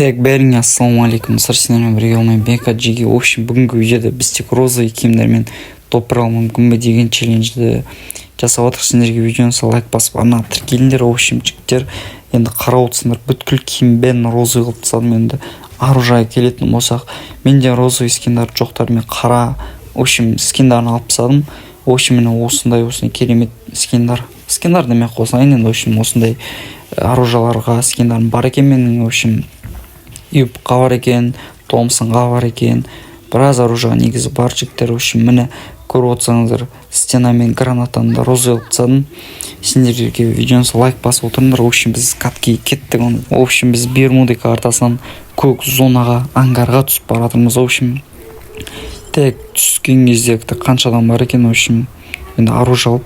Так, бәріңе ассалаумағалейкум. Сіздермен бірге олмай бека жеге. В общем, бүгінгі видеода біз тек розовый киімдермен топыра мүмкін бе деген челленджді жасап отырық. Сіздерге видеоны лайк басып ана тіркеліңдер. В общем, жігіттер енді қарап отырсыңдар, бүткіл киім бәрін розовый қылып тастадым. Енді оружие келетін болсақ, менде розовый скиндар жоқтар, мен қара, в общем, скиндарын алып тастадым. В общем, мен осындай керемет скиндар демей ақ қойсайын. Енді в общем, осындай оружияларға скиндарын бар екен менің. В общем, юбқа бар екен, Томпсонға бар екен, біраз оружиеға негізі бар жігіттер. В общем, міне көріп отырсаңыздар, стена мен гранатаны да розовый қылып тастадым. Сендерге видеоны лайк басып отырыңдар. В общем, біз катки кеттік. В общем, біз Бермуды картасынан көк зонаға, ангарға түсіп баратырмыз. В общем, тек түскен кезде қанша адам бар екен. В общем, енді оружие алып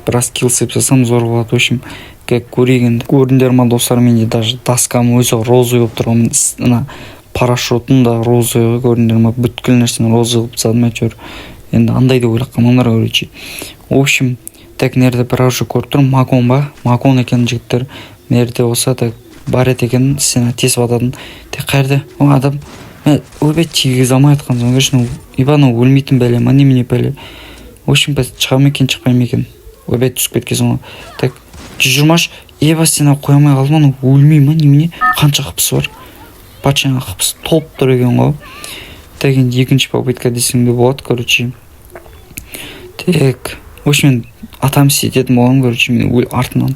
біраз килл сепсасам зор болады. В общем, көрдіңдер ма достар, менде даже доскам өзі розовый болып тұрған. Ана парашютын да розовый, көрдіңдер ма, бүткіл нәрсені розовый қылып тастадым. Әйтеуір енді андай деп ойлап қалмаңдар, короче. В общем, так нерде бір оружие көріп тұрмын. Магон ба? Магон екен жігіттер. Нерде болса так бар екен, сені тесіп ататын. Так қайырды? О, адам өлбет тигіз алмай атқан соң, конечно, ибаны өлмейтін бәле ма, немене бәле. В общем, біз шыға ма екен, шықпай ма екен. Өлбет түсіп кеткен соң. Так 120 еба сені қоймай қалдым, өлмей ма, немене? Қанша қыпсы бар? Патшаңа қыпсы толып тұр екен ғой. Так енді екінші попытка десең де болады, короче. Так, в общем, отомстить ететін болғанмын, короче, мен артынан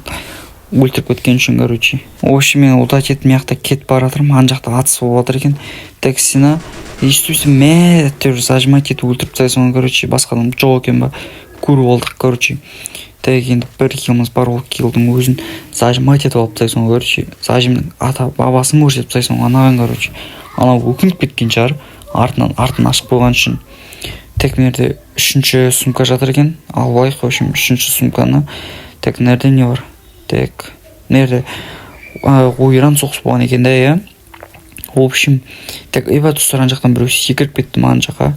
өлтіріп кеткен үшін, короче. В общем, мен ұлтат етіп мияқта кетіп баратырмын, ан жақта атыс болып жатыр екен. Так сені естуісі мәттер зажимать етіп өлтіріп тастайсың, короче, басқа адам жоқ екен ба, көріп алдық, короче. Так енді бір киліміз бар, ол килдің өзін зажимать етіп алып тастайсың, короче. Зажимның ата бабасын көрсетіп тастайсың, анаған, короче. Анау өкініп кеткен шығар, артын ашып қойған үшін. Так нерде үшінші сумка жатыр екен, алайық. В общем, үшінші сумканы. Так нерде не бар? Так нерде ойран соғыс болған екен да, иә. В общем, так еба тұстаран жақтан біреу секіріп кетті маған жаққа.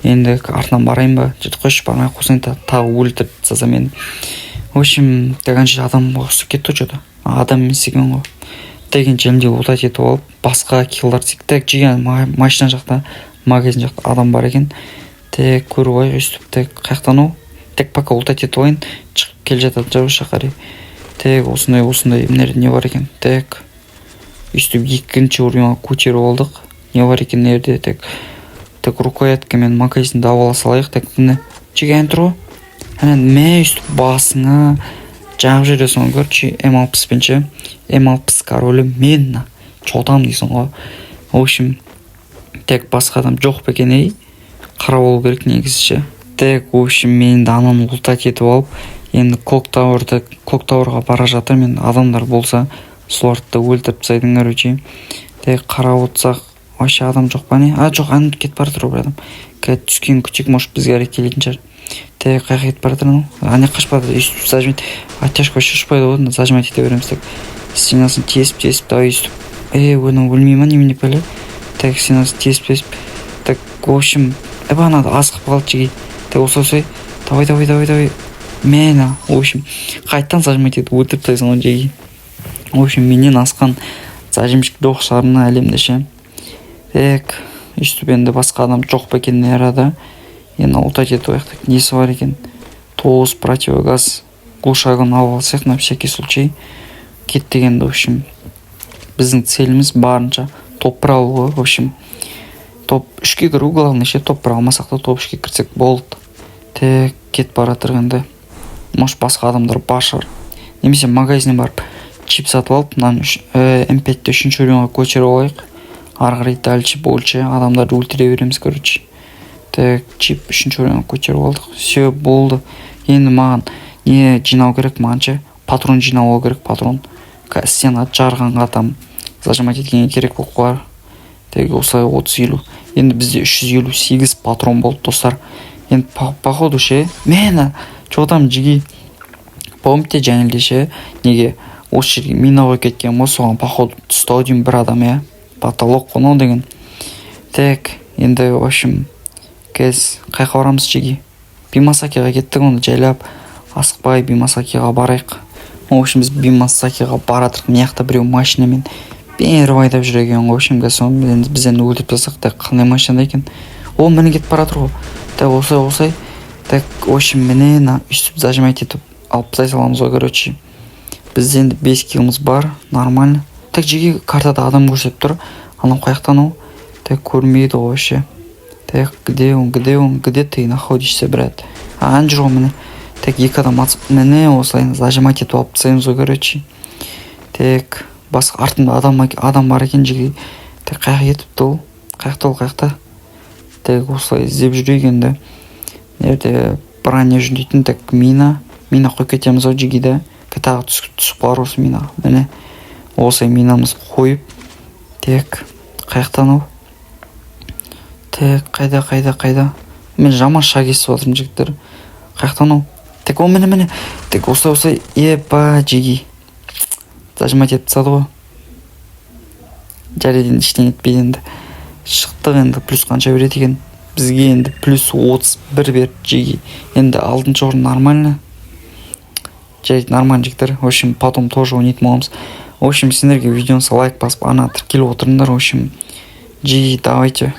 Енді артынан барайын ба? Жеті қойшы бармай қойсаң тағы өлтіріп тастаса мені. В общем, так анша адам қосып кетті что-то. Адам емес екен ғой. Так енді желімде ұлтат етіп алып, басқа киллдар сек. Так жеген машина жақта, магазин жақта адам бар екен. Так көріп ай өстіп, так қаяқтан ол. Так пока ұлтат етіп алайын, шығып кел жатады жауыша қарай. Так осындай не бар екен. Так өстіп екінші орынға көтеріп алдық. Не бар екен нерде? Так рукояткамен магазинді ала салайық. Так міне жеген тұр. Ана мә өстіп басыңа жағып жүресің, короче, М60-пенше. М60 королі мен чотам дейсің ғой. В общем, так басқа адам жоқ па екен, ей? Қарап болу керек негізі. Так, в общем, мен ананы ұлтат етіп алып, енді Клоктауэрға бара жатыр. Мен адамдар болса, соларды өлтіріп тастайдың, короче. Так қарап отырсақ, вообще адам жоқ па не? Жоқ, аны кетіп бара жатыр бір адам. Кәді түскен күтек, может бізге әрек келетін шығар. Так қайқа кетіп бара жатыр, ане қашпады, өйстіп зажимать. Оттяжка шашпайды ғой, зажимать ете береміз. Так стенасын тесіп, давай өйстіп. Оның өлмей ма, немене бәле? Так стенасын тесіп. Так, в общем, ана азқып қалды жеге. Так осылай, давай. Мені, в общем, қайттан зажимать етіп өлтіріп тастайсың ғой жеге. В общем, менен асқан зажимщик жоқ шығарына әлемде ше. Так, өйстіп енді басқа адам жоқ па екен не арада. Енді ұлтат етіп аяқтық несі бар екен. Тоз, противогаз, глушагын алып алсақ, на всякий случай. Кеттік енді, в общем, біздің целіміз барынша топ-1 алу ғой. В общем, топ-3-ке кіру, главный ше, топ-1 алмасақ та топ-3-ке кірсек болды. Так, кетіп баратыр енді. Может басқа адамдар бар шығар. Немесе магазинен барып чип сатып алып, М5-ті 3-ші орынға көтеріп алайық. Арғарай дальше больше адамдарды өлтіре береміз, короче. Так, чип 3-ші орынға көтеріп алдық. Все болды. Енді маған не жинау керек, мағанша патрон жинау керек, патрон. Стена жарғанға там зажимать еткенге керек болып қалар. Так, осылай 30-50. Енді бізде 358 патрон болды, достар. Енді походу ше, мені чотам жеге помните жәнелде ше, неге осы жерге мина қойып кеткен ғой, соған походу тұстау деймін бір адам, иә, потолок қонау деген. Так, енді в общем кез қайқа барамыз жеге? Бимасакиға кеттік, оны жайлап асықпай Бимасакиға барайық. В общем, біз Бимасакиға баратырық. Мияқта біреу машинамен бәрі айдап жүр екен. В общем соны біз енді өлтіріп тастақ. Так қандай машина екен? О, міне кетіп бара жатыр ғой. Так осылай. Так в общем міне өйстіп зажимать етіп алып тастай саламыз ғой. Короче бізде енді 5 киліміз бар, нормально. Так жеге картада адам көрсетіп тұр. Анау қаяқтан ол? Так көрмейді ғой вообще. Так где он, где ты находишься, брат? Ана жүр ғой міне. Так екі адам атып міне осылай зажимать етіп алып тастаймыз ғой. Короче так басқа артында адам бар екен жеге. Так қаяқ етіпті ол? Қаяқта? Так осылай іздеп жүрейік енді. Nerede броня жүндейтін. Так мина қойып кетеміз ау жеге. Тағы түсіп қалар осы мина. Міне осылай минамыз қойып. Так қаяқтан ол? Так қайда? Мен жаман шаг естіп отырмын жігіттер. Қаяқтан ол? Так ол міне. Так осылай епа жеге. Зажимать етіп тастады ғой. Жарайды енді ештеңе етпейді енді. Шықтық енді. Плюс қанша береді екен? Бізге енді плюс 31 берді жеге. Енді 6-шы орын нормально. Жарайды нормально жігіттер. В общем потом тоже ойнайтын боламыз. В общем сендерге видеоны лайк басып ана тіркеліп отырыңдар. В общем жеге давайте.